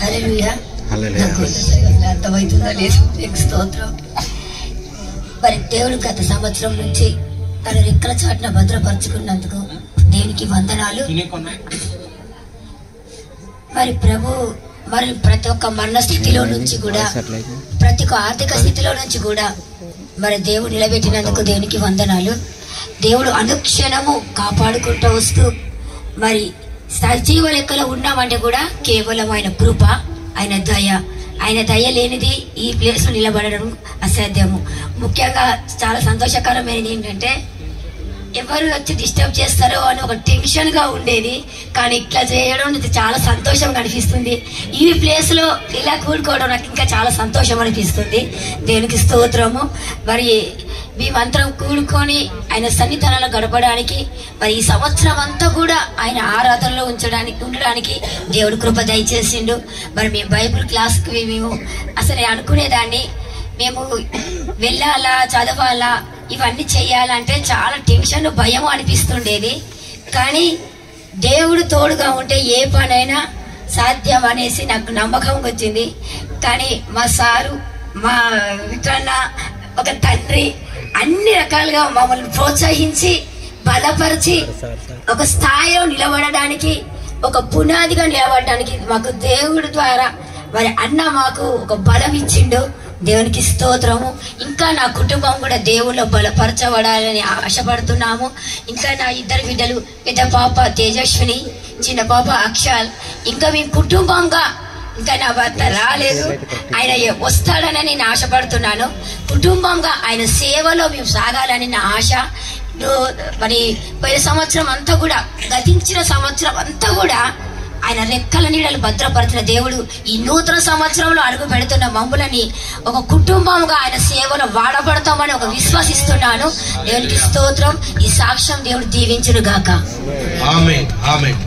హల్లెలూయా. అర్థమవుతుందా లేదు? స్తోత్రం. మరి దేవుడు గత సంవత్సరం నుంచి తన రెక్కల చాటున భద్రపరుచుకున్నందుకు దేవునికి వందనాలు. మరి ప్రభు మరి ప్రతి ఒక్క మరణ స్థితిలో నుంచి కూడా, ప్రతి ఒక్క ఆర్థిక స్థితిలో నుంచి కూడా మరి దేవుడు నిలబెట్టినందుకు దేవునికి వందనాలు. దేవుడు అనుక్షణము కాపాడుకుంటూ వస్తూ మరి సజీవ లెక్కలో ఉన్నామంటే కూడా కేవలం ఆయన కృప, ఆయన దయ. ఆయన దయ లేనిది ఈ ప్లేస్ లో నిలబడడం అసాధ్యము. ముఖ్యంగా చాలా సంతోషకరమైనది ఏంటంటే ఎవరు వచ్చి డిస్టర్బ్ చేస్తారో అని ఒక టెన్షన్ గా ఉండేది, కానీ ఇట్లా చేయడం చాలా సంతోషంగా అనిపిస్తుంది. ఈ ప్లేస్ లో ఇలా కూడుకోవడం నాకు ఇంకా చాలా సంతోషం అనిపిస్తుంది. దేవునికి స్తోత్రము. మరి మేమంతరం కూడుకొని ఆయన సన్నిధానంలో గడపడానికి మరి ఈ సంవత్సరం అంతా కూడా ఆయన ఆరాధనలో ఉండడానికి దేవుడు కృప దయచేసిండు. మరి మేము బైబిల్ క్లాస్కి మేము అసలు అనుకునేదాన్ని, మేము వెళ్ళాలా, చదవాలా, ఇవన్నీ చెయ్యాలంటే చాలా టెన్షన్, భయం అనిపిస్తుండేది. కానీ దేవుడు తోడుగా ఉంటే ఏ పనైనా సాధ్యం అనేసి నాకు నమ్మకం వచ్చింది. కానీ మా సారు, మా మిత్రన్న, ఒక తండ్రి అన్ని రకాలుగా మమ్మల్ని ప్రోత్సహించి బలపరిచి ఒక స్థాయిలో నిలబడడానికి, ఒక పునాదిగా నిలబడడానికి మాకు దేవుడి ద్వారా మరి అన్న మాకు ఒక బలం ఇచ్చిండు. దేవునికి స్తోత్రము. ఇంకా నా కుటుంబం కూడా దేవుళ్ళో బలపరచబడాలని ఆశపడుతున్నాము. ఇంకా నా ఇద్దరు బిడ్డలు, పెద్ద పాప తేజస్విని, చిన్న పాప అక్షాల్, ఇంకా మేము కుటుంబంగా, ఇంకా నా భర్త రాలేదు, ఆయన వస్తాడని నేను ఆశపడుతున్నాను. కుటుంబంగా ఆయన సేవలో మేము సాగాలని నా ఆశ. మరి పోయిన సంవత్సరం అంతా కూడా, గతించిన సంవత్సరం అంతా కూడా ఆయన రెక్కల నీడలు భద్రపరిచిన దేవుడు ఈ నూతన సంవత్సరంలో అడుగు పెడుతున్న మమ్ములని ఒక కుటుంబంగా ఆయన సేవలో వాడబడతామని ఒక విశ్వసిస్తున్నాను. దేవునికి స్తోత్రం. ఈ సాక్ష్యం దేవుడు దీవించును గాక. ఆమేన్. ఆమేన్.